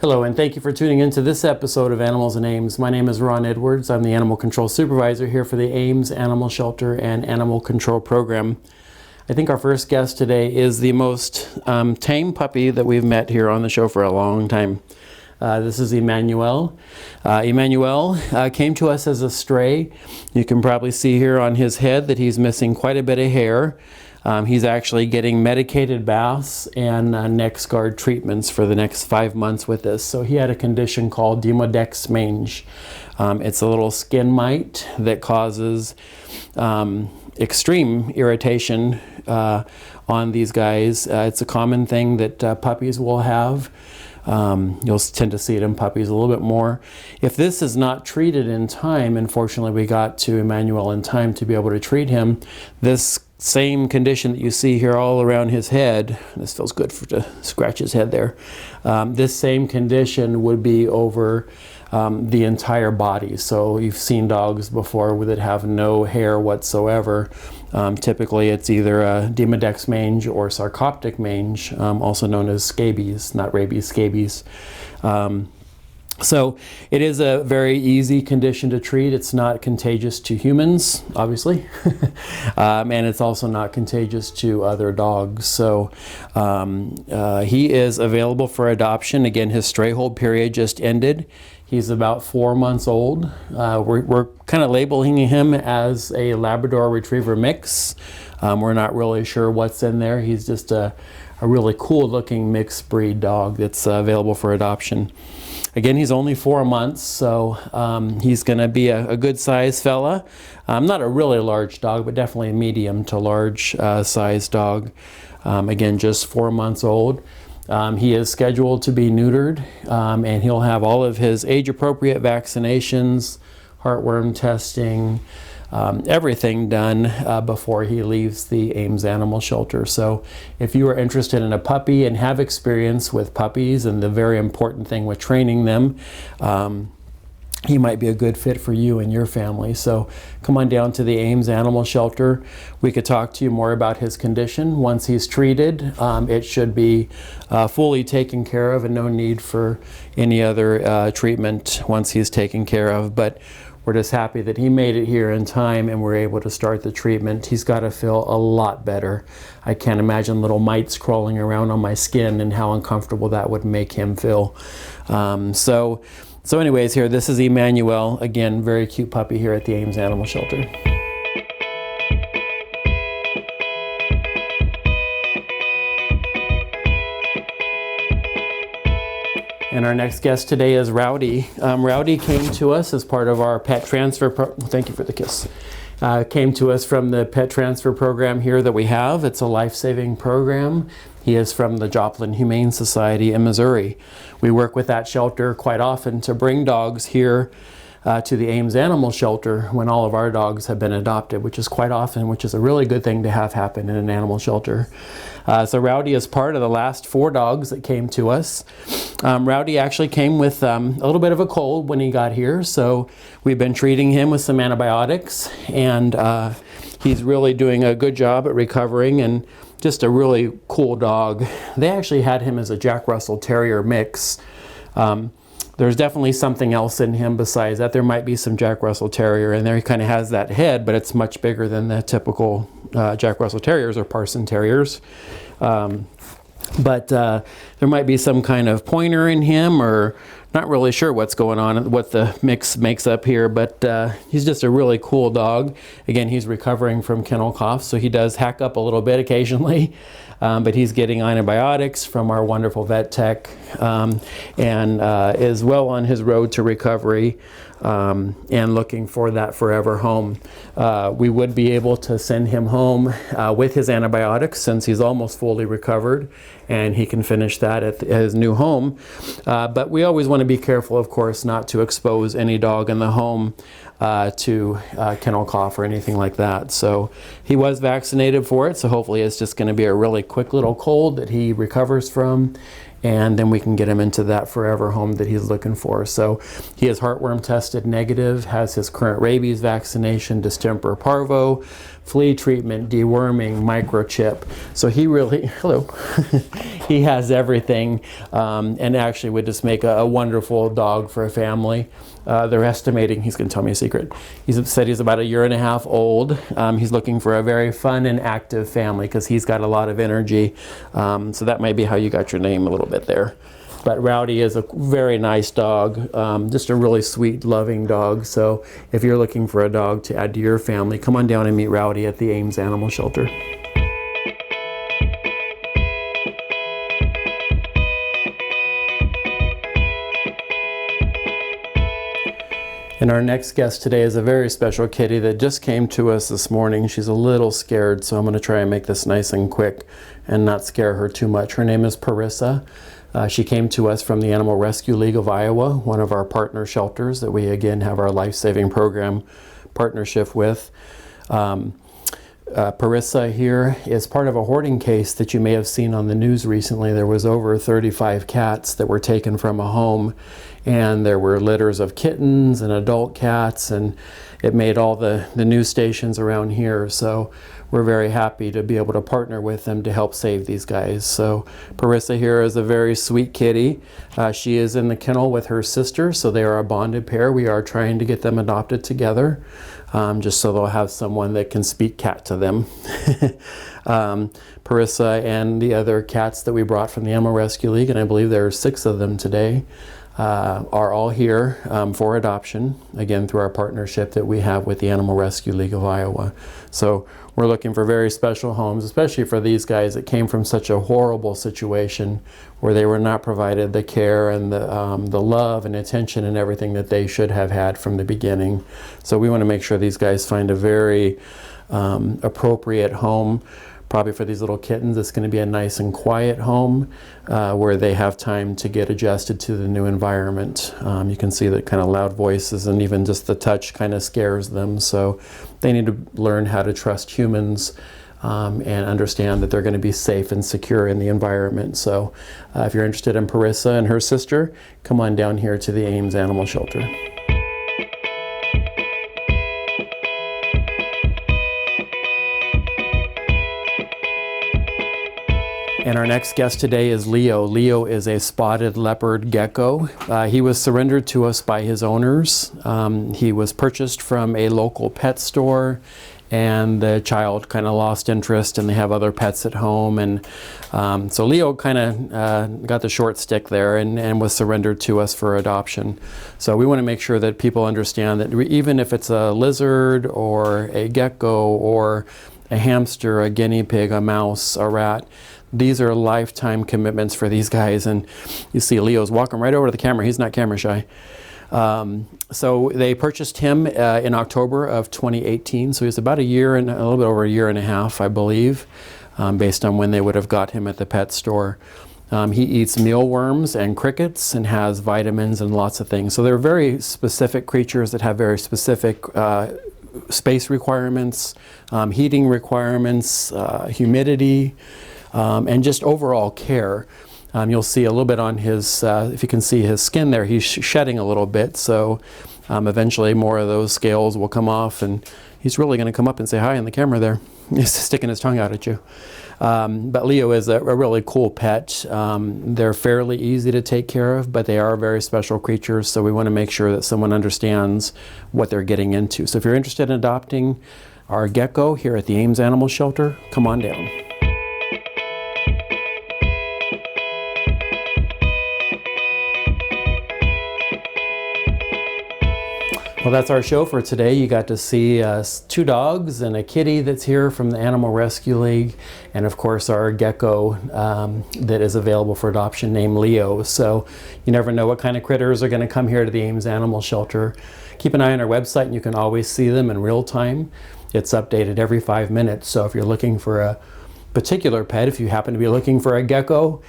Hello, and thank you for tuning into this episode of Animals and Ames. My name is Ron Edwards. I'm the Animal Control Supervisor here for the Ames Animal Shelter and Animal Control Program. I think our first guest today is the most tame puppy that we've met here on the show for a long time. This is Emmanuel. Emmanuel came to us as a stray. You can probably see here on his head that he's missing quite a bit of hair. He's actually getting medicated baths and neck scar treatments for the next 5 months with this. So he had a condition called Demodex mange. It's a little skin mite that causes extreme irritation on these guys. It's a common thing that puppies will have. You'll tend to see it in puppies a little bit more. If this is not treated in time, unfortunately we got to Emmanuel in time to be able to treat him. This same condition that you see here all around his head, this feels good to scratch his head there, this same condition would be over the entire body. So you've seen dogs before that have no hair whatsoever. Typically it's either a Demodex mange or sarcoptic mange, also known as scabies, not rabies, scabies. So it is a very easy condition to treat. It's not contagious to humans, obviously, and it's also not contagious to other dogs. So he is available for adoption. Again, his stray hold period just ended. He's about 4 months old. We're kind of labeling him as a Labrador Retriever mix. We're not really sure what's in there. He's just a really cool looking mixed breed dog that's available for adoption. Again, he's only 4 months, so he's going to be a good sized fella. Not a really large dog, but definitely a medium to large sized dog. Again, just 4 months old. He is scheduled to be neutered, and he'll have all of his age-appropriate vaccinations, heartworm testing, everything done before he leaves the Ames Animal Shelter. So if you are interested in a puppy and have experience with puppies and the very important thing with training them, he might be a good fit for you and your family. So come on down to the Ames Animal Shelter. We could talk to you more about his condition. Once he's treated, it should be fully taken care of and no need for any other treatment once he's taken care of. But we're just happy that he made it here in time and we're able to start the treatment. He's got to feel a lot better. I can't imagine little mites crawling around on my skin and how uncomfortable that would make him feel. So anyways, here, this is Emmanuel. Again, very cute puppy here at the Ames Animal Shelter. And our next guest today is Rowdy. Rowdy came to us as part of our pet transfer thank you for the kiss. Came to us from the pet transfer program here that we have. It's a life-saving program. He is from the Joplin Humane Society in Missouri. We work with that shelter quite often to bring dogs here to the Ames Animal Shelter when all of our dogs have been adopted, which is quite often, which is a really good thing to have happen in an animal shelter. So Rowdy is part of the last 4 dogs that came to us. Rowdy actually came with a little bit of a cold when he got here, so we've been treating him with some antibiotics, and he's really doing a good job at recovering, and just a really cool dog. They actually had him as a Jack Russell Terrier mix. There's definitely something else in him besides that. There might be some Jack Russell Terrier in there. He kind of has that head, but it's much bigger than the typical Jack Russell Terriers or Parson Terriers. But there might be some kind of pointer in him, or not really sure what's going on, what the mix makes up here, but he's just a really cool dog. Again, he's recovering from kennel cough, so he does hack up a little bit occasionally, but he's getting antibiotics from our wonderful vet tech, and is well on his road to recovery, and looking for that forever home. We would be able to send him home with his antibiotics since he's almost fully recovered, and he can finish that at his new home. But we always want to be careful, of course, not to expose any dog in the home to kennel cough or anything like that. So he was vaccinated for it, so hopefully it's just going to be a really quick little cold that he recovers from, and then we can get him into that forever home that he's looking for. So he is heartworm tested negative, has his current rabies vaccination, distemper parvo, flea treatment, deworming, microchip. So he really, hello, he has everything, and actually would just make a wonderful dog for a family. They're estimating, he's going to tell me a secret. He said he's about 1.5 years old. He's looking for a very fun and active family because he's got a lot of energy. So that might be how you got your name a little bit there. But Rowdy is a very nice dog, just a really sweet, loving dog. So if you're looking for a dog to add to your family, come on down and meet Rowdy at the Ames Animal Shelter. And our next guest today is a very special kitty that just came to us this morning. She's a little scared, so I'm going to try and make this nice and quick and not scare her too much. Her name is Parisa. She came to us from the Animal Rescue League of Iowa, one of our partner shelters that we again have our life-saving program partnership with. Parisa here is part of a hoarding case that you may have seen on the news recently. There was over 35 cats that were taken from a home, and there were litters of kittens and adult cats, and it made all the news stations around here. So we're very happy to be able to partner with them to help save these guys. So Parisa here is a very sweet kitty. She is in the kennel with her sister, so they are a bonded pair. We are trying to get them adopted together, just so they'll have someone that can speak cat to them. Parisa and the other cats that we brought from the Animal Rescue League, and I believe there are 6 of them today, are all here for adoption, again through our partnership that we have with the Animal Rescue League of Iowa. So we're looking for very special homes, especially for these guys that came from such a horrible situation where they were not provided the care and the love and attention and everything that they should have had from the beginning. So we want to make sure these guys find a very appropriate home. Probably for these little kittens, it's going to be a nice and quiet home where they have time to get adjusted to the new environment. You can see that kind of loud voices and even just the touch kind of scares them. So they need to learn how to trust humans and understand that they're going to be safe and secure in the environment. So if you're interested in Parisa and her sister, come on down here to the Ames Animal Shelter. And our next guest today is Leo. Leo is a spotted leopard gecko. He was surrendered to us by his owners. He was purchased from a local pet store, and the child kind of lost interest, and they have other pets at home. And so Leo kind of got the short stick there and was surrendered to us for adoption. So we want to make sure that people understand that even if it's a lizard or a gecko or a hamster, a guinea pig, a mouse, a rat, these are lifetime commitments for these guys. And you see Leo's walking right over to the camera. He's not camera shy. So they purchased him in October of 2018. So he's about a little bit over 1.5 years, I believe, based on when they would have got him at the pet store. He eats mealworms and crickets and has vitamins and lots of things. So they're very specific creatures that have very specific space requirements, heating requirements, humidity, and just overall care. You'll see a little bit on his, if you can see his skin there, he's shedding a little bit, so eventually more of those scales will come off, and he's really going to come up and say hi in the camera there. He's sticking his tongue out at you. But Leo is a really cool pet. They're fairly easy to take care of, but they are very special creatures, so we want to make sure that someone understands what they're getting into. So if you're interested in adopting our gecko here at the Ames Animal Shelter, come on down. Well, that's our show for today. You got to see 2 dogs and a kitty that's here from the Animal Rescue League, and of course our gecko that is available for adoption named Leo. So you never know what kind of critters are going to come here to the Ames Animal Shelter. Keep an eye on our website and you can always see them in real time. It's updated every 5 minutes. So if you're looking for a particular pet, if you happen to be looking for a gecko,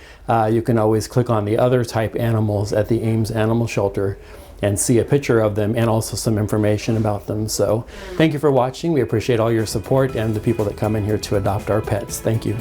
you can always click on the other type animals at the Ames Animal Shelter and see a picture of them and also some information about them. So thank you for watching. We appreciate all your support and the people that come in here to adopt our pets. Thank you.